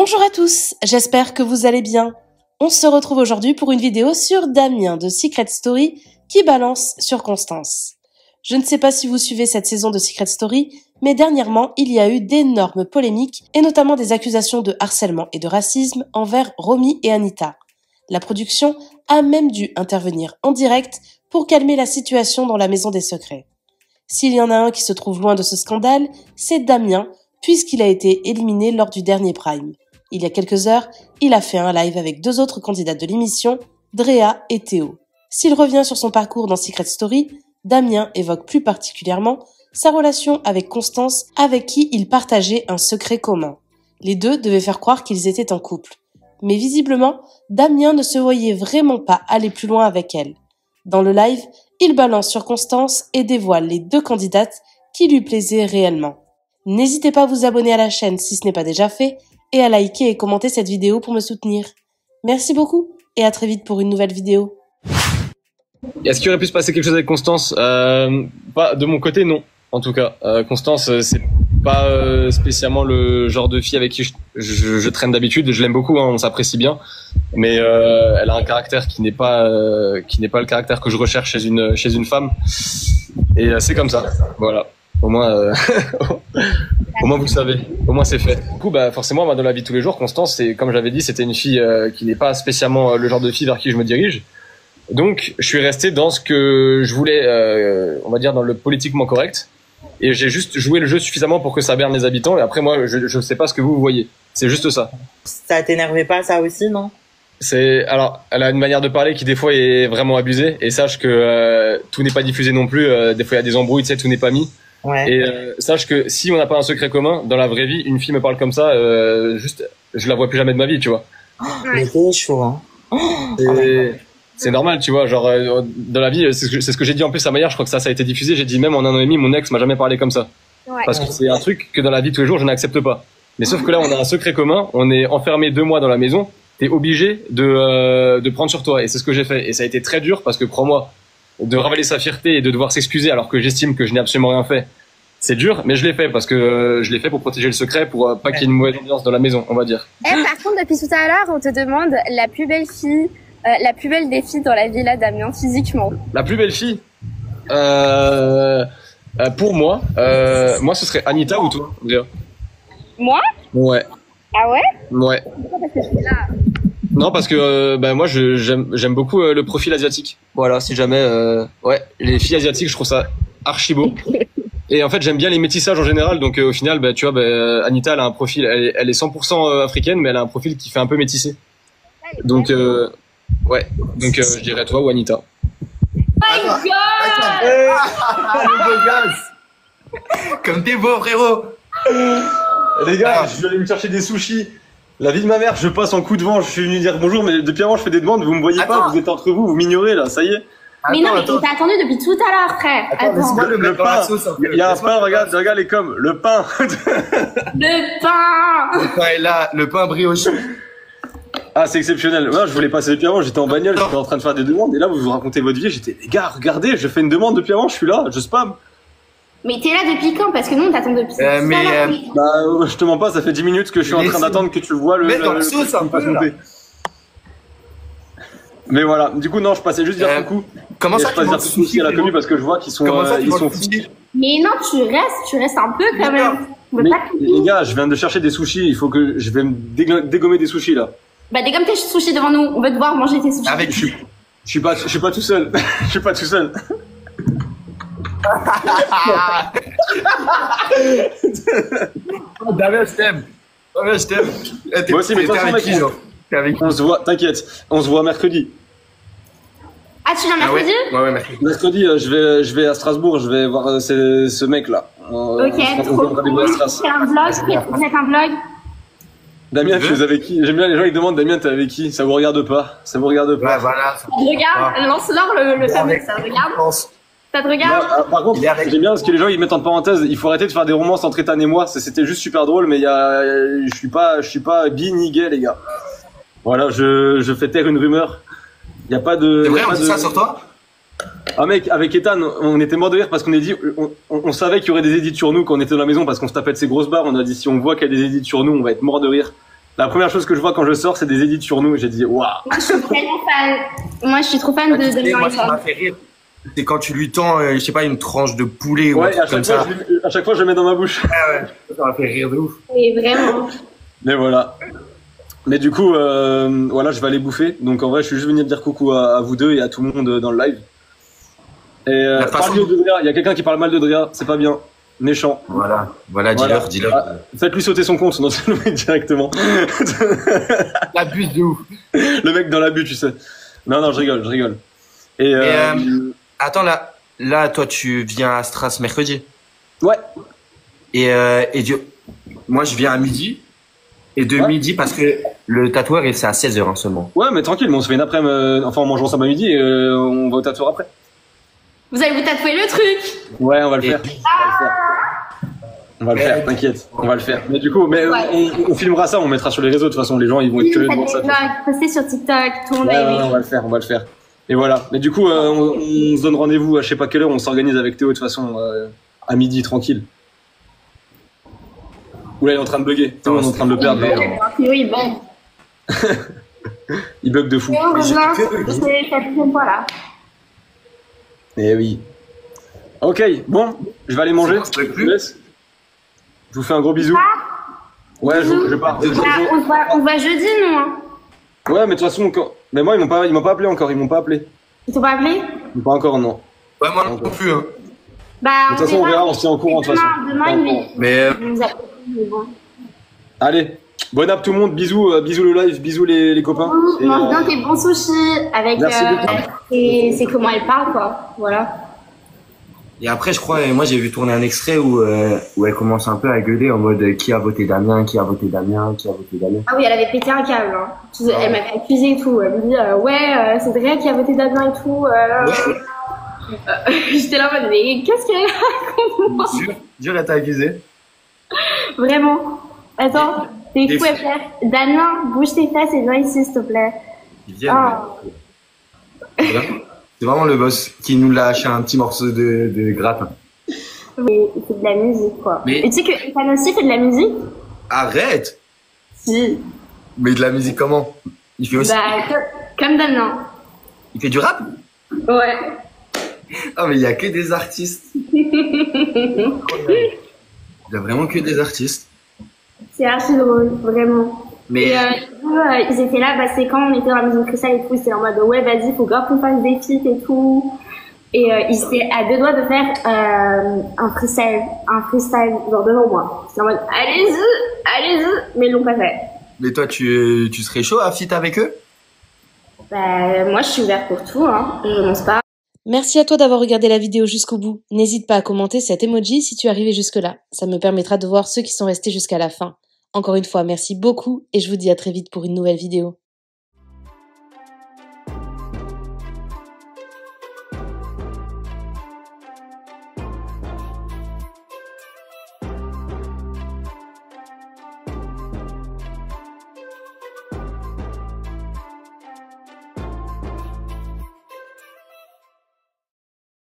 Bonjour à tous, j'espère que vous allez bien. On se retrouve aujourd'hui pour une vidéo sur Damien de Secret Story qui balance sur Constance. Je ne sais pas si vous suivez cette saison de Secret Story, mais dernièrement, il y a eu d'énormes polémiques et notamment des accusations de harcèlement et de racisme envers Romy et Anita. La production a même dû intervenir en direct pour calmer la situation dans la Maison des Secrets. S'il y en a un qui se trouve loin de ce scandale, c'est Damien, puisqu'il a été éliminé lors du dernier Prime. Il y a quelques heures, il a fait un live avec deux autres candidates de l'émission, Drea et Théo. S'il revient sur son parcours dans Secret Story, Damien évoque plus particulièrement sa relation avec Constance, avec qui il partageait un secret commun. Les deux devaient faire croire qu'ils étaient en couple. Mais visiblement, Damien ne se voyait vraiment pas aller plus loin avec elle. Dans le live, il balance sur Constance et dévoile les deux candidates qui lui plaisaient réellement. N'hésitez pas à vous abonner à la chaîne si ce n'est pas déjà fait et à liker et commenter cette vidéo pour me soutenir. Merci beaucoup et à très vite pour une nouvelle vidéo. Est-ce qu'il aurait pu se passer quelque chose avec Constance? Pas de mon côté, non. En tout cas, Constance, c'est pas spécialement le genre de fille avec qui je traîne d'habitude. Je l'aime beaucoup, hein, on s'apprécie bien, mais elle a un caractère qui n'est pas le caractère que je recherche chez une femme. Et c'est comme ça. Voilà. Au moins, au moins vous le savez. Au moins c'est fait. Du coup, bah forcément, dans la vie de tous les jours, Constance, c'est comme j'avais dit, c'était une fille qui n'est pas spécialement le genre de fille vers qui je me dirige. Donc, je suis resté dans ce que je voulais, on va dire, dans le politiquement correct. Et j'ai juste joué le jeu suffisamment pour que ça berne les habitants. Et après, moi, je sais pas ce que vous voyez. C'est juste ça. Ça t'énervait pas, ça aussi, non? Alors, elle a une manière de parler qui, des fois, est vraiment abusée. Et sache que tout n'est pas diffusé non plus. Des fois, il y a des embrouilles, tu sais, tout n'est pas mis. Ouais. Et sache que si on n'a pas un secret commun, dans la vraie vie, une fille me parle comme ça, juste, je la vois plus jamais de ma vie, tu vois. Mais c'est chaud, hein. C'est normal, tu vois, genre dans la vie, c'est ce que j'ai dit en plus à Maillard, je crois que ça a été diffusé, j'ai dit même en un an et demi, mon ex m'a jamais parlé comme ça. Ouais. Parce que c'est un truc que dans la vie de tous les jours, je n'accepte pas. Mais sauf que là, on a un secret commun, on est enfermé 2 mois dans la maison, t'es obligé de prendre sur toi, et c'est ce que j'ai fait. Et ça a été très dur parce que, crois-moi, de ravaler sa fierté et de devoir s'excuser alors que j'estime que je n'ai absolument rien fait, c'est dur, mais je l'ai fait parce que je l'ai fait pour protéger le secret, pour pas qu'il y ait une mauvaise ambiance dans la maison, on va dire. Par contre, depuis tout à l'heure, on te demande la plus belle fille, la plus belle des filles dans la villa, Damien, physiquement. La plus belle fille pour moi, moi ce serait Anita ou toi, déjà. Moi? Ouais. Ah ouais? Ouais. Pourquoi? Parce que je suis là. Non, parce que moi j'aime beaucoup le profil asiatique. Voilà, si jamais ouais, les filles asiatiques, je trouve ça archi beau. Et en fait, j'aime bien les métissages en général, donc au final, tu vois, Anita, elle a un profil, elle est 100% africaine, mais elle a un profil qui fait un peu métissé. Donc ouais, donc je dirais toi ou Anita. My God! Le beau gosse. Comme t'es beau, frérot. Les gars, je vais aller me chercher des sushis. La vie de ma mère, je passe en coup de vent, je suis venu dire bonjour, mais depuis avant je fais des demandes, vous me voyez pas, vous êtes entre vous, vous m'ignorez là, ça y est. Mais non, mais il t'a attendu depuis tout à l'heure, frère. Laisse-moi Le pain, il y a un pain, regarde les coms, le pain. Le pain. Le pain est là, le pain brioche. Ah, c'est exceptionnel. Ouais, je voulais passer depuis avant, j'étais en bagnole, j'étais en train de faire des demandes, et là vous racontez votre vie, j'étais, les gars, regardez, je fais une demande depuis avant, je suis là, je spam. Mais t'es là depuis quand? Parce que nous, on t'attend depuis tout à l'heure. Bah, je te mens pas, ça fait 10 minutes que je suis en train d'attendre que tu vois le. Mais dans le sauce, un peu, là. Mais voilà, du coup, non, je passais juste dire coucou. Comment ça, je passe dire coucou aussi à la commu parce que je vois qu'ils sont, ils sont fous. Mais non, tu restes un peu quand même. Mais, les gars, je viens de chercher des sushis, il faut que je vais me dégommer des sushis là. Bah, dégomme tes sushis devant nous, on veut te voir manger tes sushis. Avec je suis pas tout seul. Je suis pas tout seul. Oh, Damien, je t'aime. Damien, je t'aime. Moi aussi, mais toi, avec qui, genre? On se voit, t'inquiète, on se voit mercredi. Ah, tu viens mercredi? Ouais, mercredi. Mercredi, je vais à Strasbourg, je vais voir ce mec là. Ok, trop cool. C'est un vlog, c'est un vlog. Damien, tu es avec qui? J'aime bien les gens qui demandent, Damien, t'es avec qui? Ça vous regarde pas. Ça vous regarde pas. Ouais, voilà. Regarde, lance-leur le tableau, ça regarde. Ça te regarde? Par contre, j'aime bien parce que les gens ils mettent en parenthèse, il faut arrêter de faire des romances entre Ethan et moi, c'était juste super drôle, mais je suis pas bi ni gay, les gars. Voilà, je fais taire une rumeur. Y a pas de. C'est vrai, on dit ça sur toi? Ah mec, avec Ethan, on était mort de rire parce qu'on on savait qu'il y aurait des édits sur nous quand on était dans la maison parce qu'on se tapait de ces grosses barres, on a dit si on voit qu'il y a des édits sur nous, on va être mort de rire. La première chose que je vois quand je sors, c'est des edits sur nous. J'ai dit, waouh. Moi, je suis tellement fan. Moi, je suis trop fan de Tu sais, Damien moi, et ça m'a Sam. fait rire. C'est quand tu lui tends, je sais pas, une tranche de poulet ou un Ouais, truc comme ça. à chaque fois, je le mets dans ma bouche. Ouais, ça m'a fait rire de ouf. Oui, vraiment. Mais voilà. Mais du coup, voilà, je vais aller bouffer. Donc en vrai, je suis juste venu dire coucou à vous deux et à tout le monde dans le live. Et La façon- parle de Drea. Il y a quelqu'un qui parle mal de Drea. C'est pas bien. Méchant. Voilà, Voilà. dis-leur. Ah, faites-lui sauter son compte, non, c'est le mec directement. L'abuse de ouf. Le mec dans la butte, tu sais. Non, je rigole. Et, Attends, là, toi, tu viens à Stras mercredi. ouais. Moi, je viens à midi. Et de Ouais. midi, parce que le tatoueur, c'est à 16h seulement. Ouais, mais tranquille, mais on se fait une après-midi, enfin, on mange ensemble à midi et on va au tatoueur après. Vous allez vous tatouer le truc. Ouais, on va le Et- faire. On va le faire, t'inquiète. On va le faire. Mais du coup, on filmera ça, on mettra sur les réseaux. De toute façon, les gens, ils vont être curieux de voir ça. Postez sur TikTok, tout le monde Ouais, a aimé. on va le faire. Et voilà. Mais du coup, on se donne rendez-vous à je sais pas quelle heure, on s'organise avec Théo de toute façon à midi, tranquille. Oula, il est en train de bugger. Théo, on est en train de le perdre. Oui, bon. Il bug de fou. Théo, rejoins. C'est la deuxième fois là. Eh oui. Ok, bon, je vais aller manger. Ça te plaît Je vous laisse. Je vous fais un gros bisou. Ouais, je pars. Bah, on se voit jeudi, nous. Hein. Ouais, mais de toute façon, mais moi, ils m'ont pas appelé encore. Ils m'ont pas appelé. Ils t'ont pas appelé? Pas encore, non. Ouais, moi non plus, hein. Bah, De toute façon, on verra, on se tient au courant, de toute façon. Demain, Mais, ils nous appellent. Mais bon. Allez, bonne app tout le monde. Bisous le live, bisous les copains. Et, Mange bien tes bons sushis avec. Merci beaucoup. Et c'est comment elle parle, quoi. Voilà. et après, je crois, moi, j'ai vu tourner un extrait où elle commence un peu à gueuler en mode qui a voté Damien, qui a voté Damien, qui a voté Damien. Ah oui, elle avait pété un câble. Hein. Elle m'avait accusé et tout. Elle me dit c'est Drea qui a voté Damien et tout. J'étais là en mode mais qu'est-ce qu'elle raconte? Dur, elle t'a accusé. Vraiment. Attends, t'es fou à faire. Damien, bouge tes fesses et viens ici s'il te plaît. Ils viennent. Ah. C'est vraiment le boss qui nous lâche un petit morceau de gratin. Mais il fait de la musique quoi. Mais- Et tu sais que Ethan aussi fait de la musique? Arrête! Si. Mais de la musique comment? Il fait aussi. Bah comme Damien. Il fait du rap? Ouais. Ah, mais il y a que des artistes. Il y a vraiment que des artistes. C'est archi drôle, vraiment. Mais Et ils étaient là, bah, c'est quand on était dans la maison de cristal et tout, ils étaient en mode ouais vas-y, faut grave qu'on fasse des feats et tout. Et ils étaient à deux doigts de faire un freestyle genre devant moi. C'était en mode allez-y, mais ils l'ont pas fait. mais toi, tu serais chaud à feat avec eux? Bah moi je suis ouverte pour tout, hein. Je renonce pas. Merci à toi d'avoir regardé la vidéo jusqu'au bout. N'hésite pas à commenter cet emoji si tu es arrivé jusque-là. Ça me permettra de voir ceux qui sont restés jusqu'à la fin. Encore une fois, merci beaucoup et je vous dis à très vite pour une nouvelle vidéo.